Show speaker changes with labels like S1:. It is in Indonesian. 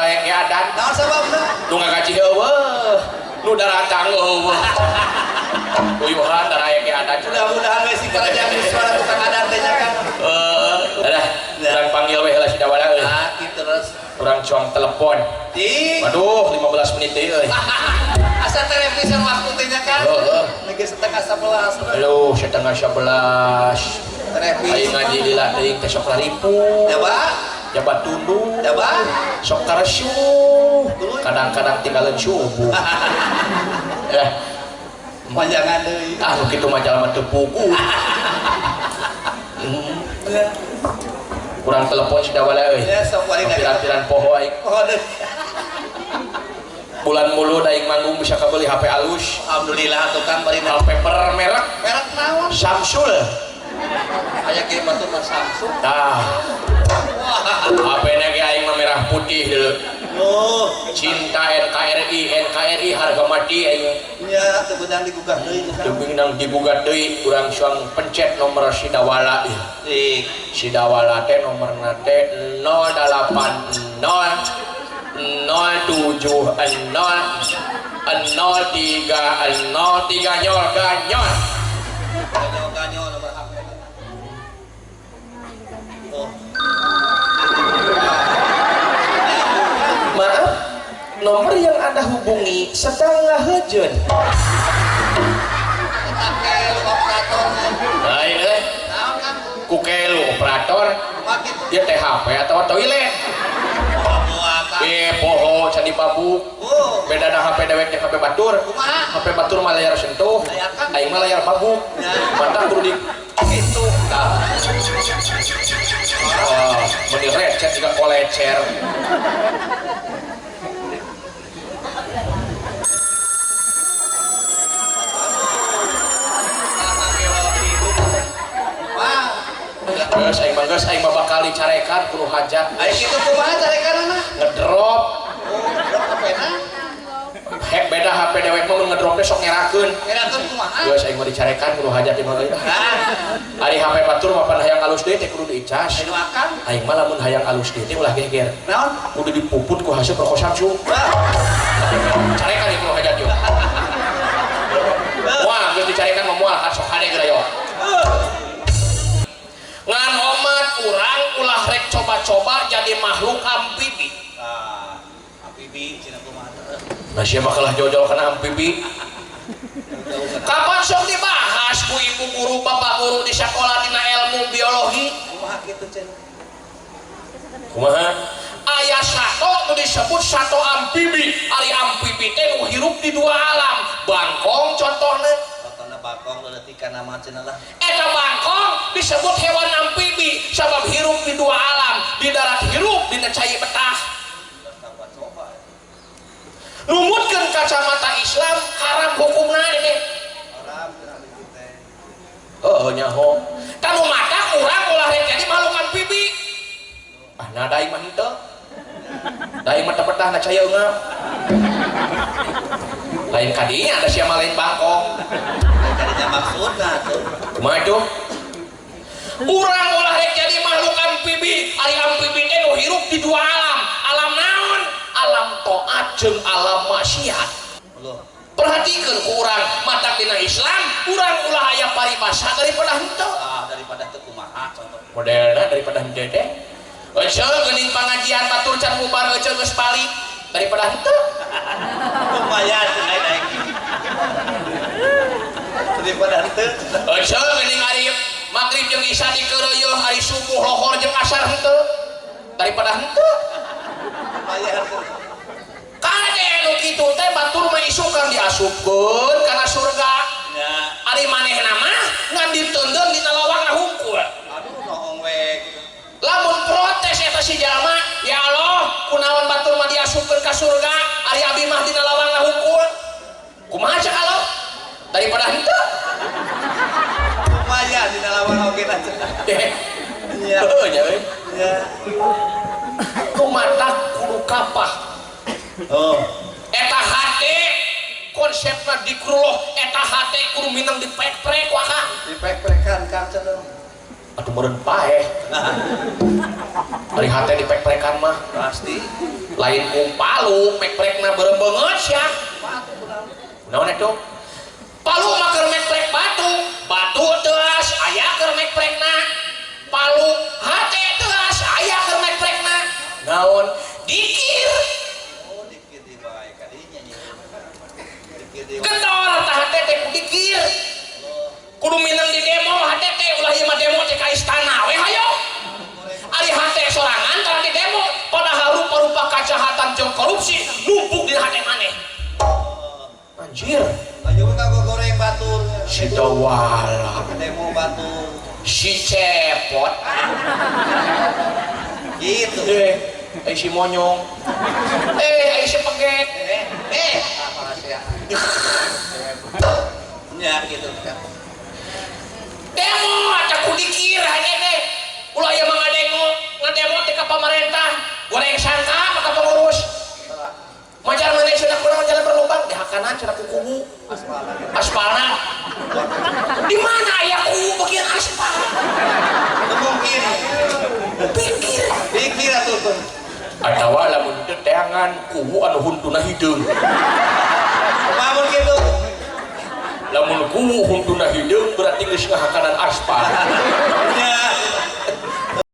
S1: darah ke adan.
S2: Naon sababna?
S1: Nu ngagaji heueuh. Nu daratang heueuh. Uyuhan darah ke adan.
S2: Mudah-mudahan we si kerajaan suara tukang adat teh kan.
S1: Dah. Urang panggil we heula si Dawala euy.
S2: Ah, kitu terus.
S1: Urang coang telepon. Waduh, 15 menit deui euy.
S2: Asa televisi waktu teh kan. Lagi setengah 11.
S1: Halo, setengah 11.
S2: Televisi.
S1: Aing ngaji lila teuing teh sok laripu.
S2: Coba.
S1: Jabat tunduk.
S2: Coba.
S1: Sok karesyu. Kadang-kadang tinggalin subuh.
S2: Panjangan deui.
S1: Ah, nu kitu mah jalma teu pugu. Kurang telepon si Dawala euy.
S2: Ya, sok wari
S1: Piran-piran poho aing.
S2: Oh, deui.
S1: Bulan mulu aing manggung bisa kabeli HP alus.
S2: Alhamdulillah tukang bari
S1: HP per merek
S2: merek naon?
S1: Samsul.
S2: Aya ge batu mah Samsung.
S1: Tah. HP-na ge aing mah merah putih deuleu.
S2: Oh,
S1: Cinta NKRI harga mati aing.
S2: nya teu beudang digugah deui
S1: Teu beunang digugat deui urang suang pencet nomor si Dawala ieu. Si Dawala teh nomorna teh 080 070 03 nyol ganyol.
S2: Ganyo nomor HP. Oh.
S1: Maaf, nomor yang Anda hubungi sedang ngahejeun.
S2: Oke, lu operator.
S1: Lain
S2: Naon kan?
S1: kukelu operator
S2: Makin
S1: dia teh HP atau toilet. Poho candi babuk. Beda dah HP dewek jeung HP batur. HP batur mah layar sentuh, aing mah layar babuk. Mantap kudu di kitu. Tah. Oh, bener recet juga kolecer. Geus aing mah bakal dicarekan kudu hajat.
S2: Ayo kitu kumaha carekanana?
S1: Ngedrop.
S2: Drop HP-na.
S1: Beda HP dewek mah mun ngedropnya sok ngerakeun.
S2: Ngerakeun kumaha?
S1: Geus aing mah dicarekan kudu hajat di mah. Ari HP batur mah pan hayang alus deui teh kudu diicas.
S2: Anu akan?
S1: Aing mah lamun hayang alus deui teh ulah geger.
S2: Naon?
S1: Kudu dipuput ku hasil rokok Samsung. Carekan ieu kudu hajat yeuh. Wah, geus dicarekan mah moal sok hade geura yo. Ngan omat urang ulah rek coba-coba jadi makhluk amfibi.
S2: Amfibi cenah kumaha?
S1: Nah sia bakalah jojol kana amfibi. Kapan sok dibahas ku ibu guru bapak guru di sekolah dina ilmu biologi?
S2: Kumaha kitu cenah?
S1: Kumaha? Aya sato nu disebut sato amfibi. Ari amfibi teh nu hirup di dua alam. Bangkong contohna.
S2: Bangkong leutik kana mah cenah lah.
S1: Eta bangkong disebut hewan amfibi sabab hirup di dua alam, di darat hirup dina cai betah. Numutkeun kacamata Islam haram hukumna ini.
S2: Haram cenah teh.
S1: Oh nyaho. Kanu mata urang ulah rek jadi makhluk amfibi. Ah na daing mah henteu. Daing mah teu betah na cai eungap. Lain kadinya ada siapa lain bangkong.
S2: Kadinya maksudna tuh.
S1: Kumaha itu? Urang ulah rek jadi makhluk amfibi. Ari amfibi teh nu hirup di dua alam. Alam naon? Alam taat jeung alam maksiat. Perhatikeun ku urang matak dina Islam, urang ulah aya paribasa daripada henteu.
S2: Daripada teu kumaha contoh.
S1: Modelna daripada henteu teh. Eceul geuning pangajian batur can bubar eceul geus balik daripada henteu.
S2: Lumayan naik. Daripada henteu.
S1: Eceul geuning ari magrib jeung isya dikeureueuh, ari subuh lohor jeung asar henteu. Daripada henteu.
S2: Lumayan.
S1: Kade nu kitu teh batur mah isukan diasupkeun kana surga.
S2: Ya.
S1: Ari manehna mah ngan diteundeun dina lawangna hungkul.
S2: Aduh noong we.
S1: Lamun protes eta si jalma, ya Allah, kunaon batur mah diasupkeun ka surga, ari abi mah dina lawangna hungkul. Kumaha cak Allah? Daripada henteu.
S2: Lumayan dina lawang oge na cenah. Iya.
S1: Heuh nya euy.
S2: Ya.
S1: Kumatak kudu kapah.
S2: Oh.
S1: Eta hate konsepna dikrullah, eta hate kudu minang dipek-prek wae.
S2: Dipek-pekan kan cenah.
S1: atuh meureun paeh ari hate dipek-pekan mah
S2: Pasti.
S1: lain ku palu pek-prekna beureum beungeut sia naon eta palu mah keur mek-prek batu teuas aya keur mek-prekna palu hate teuas aya keur mek-prekna naon dikir
S2: Oh, dikit di bae kadinya nya. Dikit di.
S1: kendor tah hate teh ku dikir kudu minang di demo hate teh ulah ieu mah demo teh ka istana we hayo ari hate sorangan tara di demo padahal rupa-rupa kejahatan jeung korupsi numpuk di hate maneh anjir
S2: Ayo ka goreng batur.
S1: si dawala
S2: Demo batur.
S1: si cepot
S2: Gitu.
S1: si monyong si peget
S2: Apa sia? Ya gitu kan.
S1: demo acak ku dikir hanya deh ulah ieu mah ngademo teh ka pamarentah goreng sangka maka pengurus majar mana sudah kurang jalan berlubang di hakanan cenah ku kubu aspalna di mana aya kubu bagian aspal
S2: Mungkin. Pikir atuh.
S1: atawa lamun teu teangan kubu anu huntuna hideung
S2: Mamun gitu.
S1: lamun kubu huntuna hideung berarti geus ngahakanan aspal
S2: Ya.